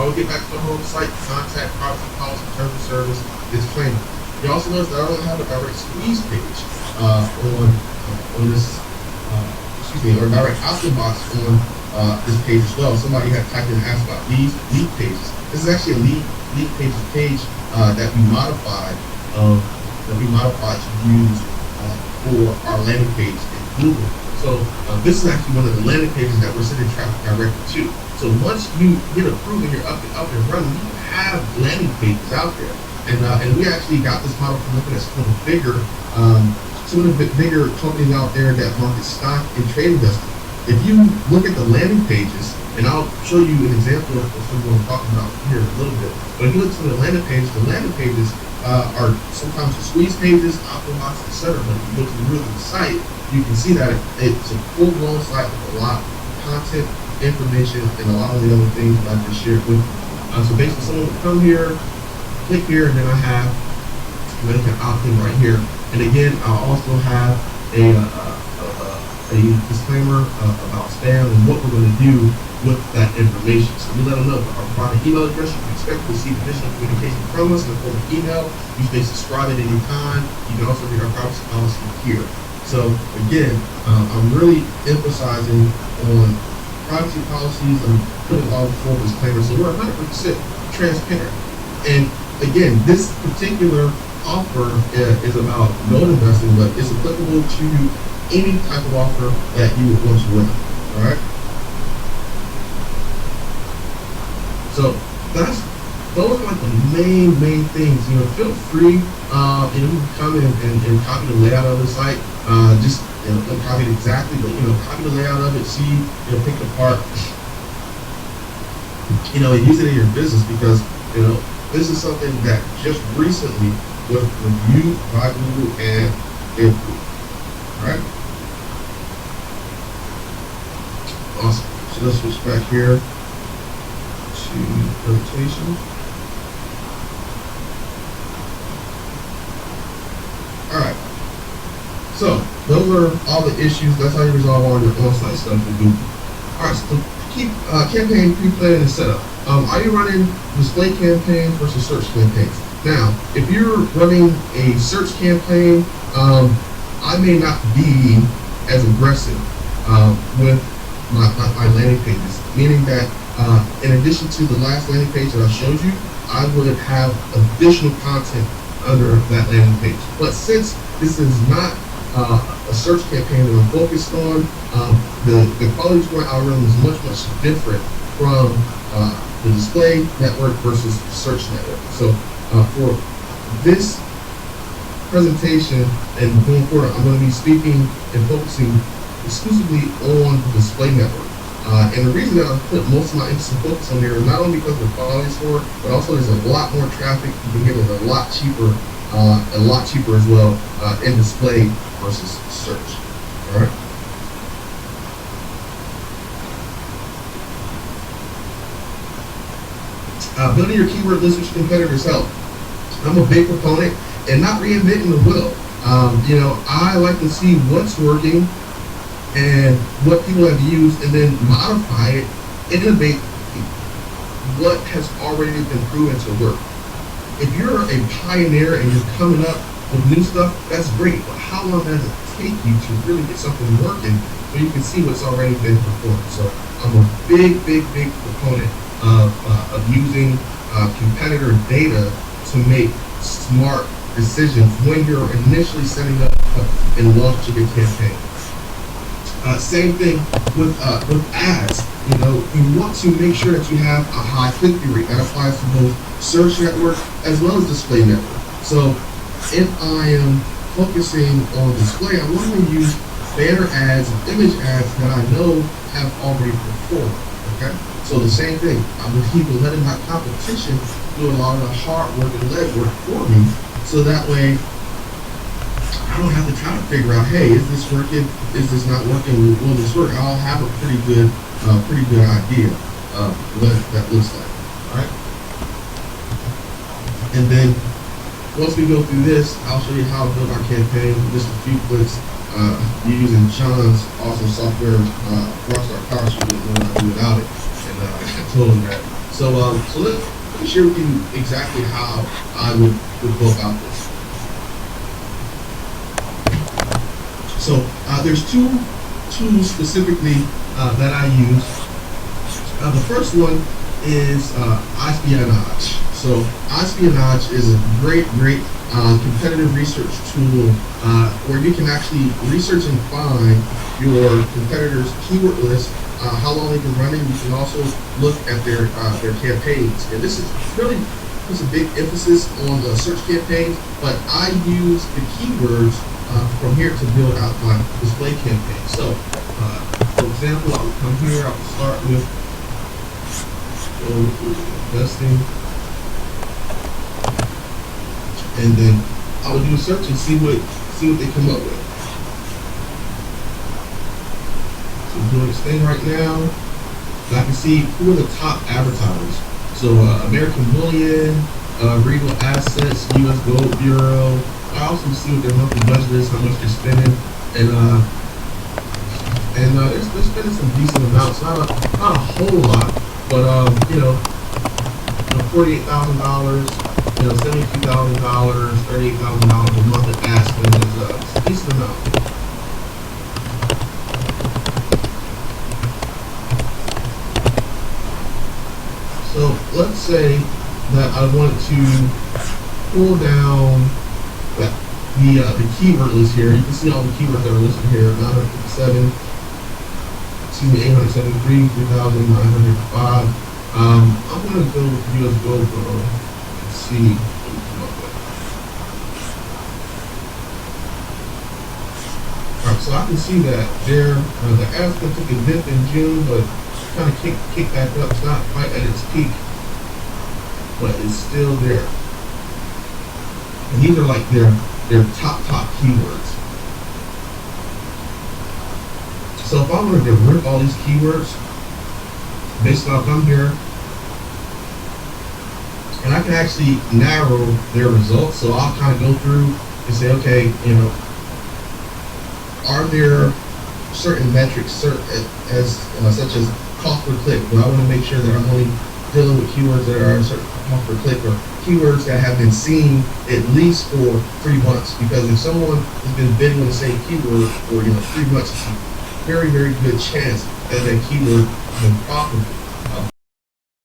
will get back to the home site, contact, privacy policy, terms of service, disclaimer. You also notice that I don't have a direct squeeze page on this, or direct output box on this page as well. Somebody had typed in and asked about lead pages. This is actually a lead pages page that we modified to use for our landing page in Google. So this is actually one of the landing pages that we're sending traffic directly to. So once you get approved and you're up and running, you have landing pages out there. And we actually got this model from looking at some of the bigger companies out there that market stock and trading desks. If you look at the landing pages, and I'll show you an example of what I'm talking about here in a little bit. But if you look to the landing pages are sometimes the squeeze pages, option box, etc. But if you go to the root of the site, you can see that it's a full-blown site with a lot of content, information, and a lot of the other things that I just shared with you. So basically, someone will come here, click here, and then I have an opt-in right here. And again, I'll also have a disclaimer about spam and what we're going to do with that information. So we let them know our private email address. You can expect to receive additional communication from us in the form of email. You may subscribe at any time. You can also read our privacy policy here. So again, I'm really emphasizing on privacy policies and putting all the full disclaimers. So we're 100% transparent. And again, this particular offer is about note investing, but it's applicable to any type of offer that you would want to run. All right. So those are like the main things. Feel free. You can come in and copy the layout of the site. Just don't copy it exactly, but copy the layout of it. See, pick it apart. And use it in your business because this is something that just recently was reviewed by Google and improved. All right. Awesome. So let's switch back here to presentation. All right. So those are all the issues. That's how you resolve all your on-site stuff with Google. All right. So keep campaign pre-planning and setup. Are you running display campaigns versus search campaigns? Now, if you're running a search campaign, I may not be as aggressive with my landing pages, meaning that in addition to the last landing page that I showed you, I would have additional content under that landing page. But since this is not a search campaign that I'm focused on, the quality scoring algorithm is much different from the display network versus the search network. So for this presentation and going forward, I'm going to be speaking and focusing exclusively on the display network. And the reason that I put most of my emphasis and focus on there is not only because of the quality score, but also there's a lot more traffic. You can get it a lot cheaper as well in display versus search. All right. Building your keyword list which competitors help. I'm a big proponent and not reinventing the wheel. I like to see what's working and what people have used, and then modify it, innovate what has already been proven to work. If you're a pioneer and you're coming up with new stuff, that's great. But how long does it take you to really get something working so you can see what's already been performed? So I'm a big proponent of using competitor data to make smart decisions when you're initially setting up and launching your campaign. Same thing with ads. You want to make sure that you have a high click-through rate. That applies to both search network as well as display network. So if I am focusing on display, I want to use banner ads and image ads that I know have already performed. Okay. So the same thing. I'm letting my competition do a lot of the hard work and legwork for me, so that way I don't have to try to figure out, hey, is this working? Is this not working? Will this work? I'll have a pretty good idea of what that looks like. All right. And then once we go through this, I'll show you how to build our campaign. Just a few clicks using John's awesome software, Rockstar PowerSheet. Didn't know how to do without it, and I told him that So let me share with you exactly how I would go about this. So there's two tools specifically that I use. The first one is espionage. So espionage is a great competitive research tool where you can actually research and find your competitors' keyword list, how long they've been running. You can also look at their campaigns, and this is really puts a big emphasis on the search campaigns. But I use the keywords from here to build out my display campaign. So, for example, I will come here. I will start with investing, and then I will do a search and see what they come up with. So I'm doing this thing right now, and I can see who are the top advertisers. So American Bullion, Regal Assets, U.S. Gold Bureau. I also see what their monthly budget is, how much they're spending, and they're spending some decent amounts. Not a whole lot, but $48,000, $72,000, $38,000 a month at ad spend is a decent amount. So let's say that I want to pull down the keyword list here. You can see all the keywords that are listed here: 957, 873, 3,905. I'm going to go with US Gold Bureau and see what we come up with. Alright, so I can see that the ads going to take a dip in June, but kind of kick back up. It's not quite at its peak, but it's still there. And these are like their top keywords. So if I wanted to rip all these keywords based off I'm here, and I can actually narrow their results. So I'll kind of go through and say, okay, are there certain metrics, such as cost per click? Well, I want to make sure that I'm only dealing with keywords that are a certain cost per click, or keywords that have been seen at least for 3 months. Because if someone has been bidding on the same keyword for 3 months, it's a very good chance that that keyword has been profitable.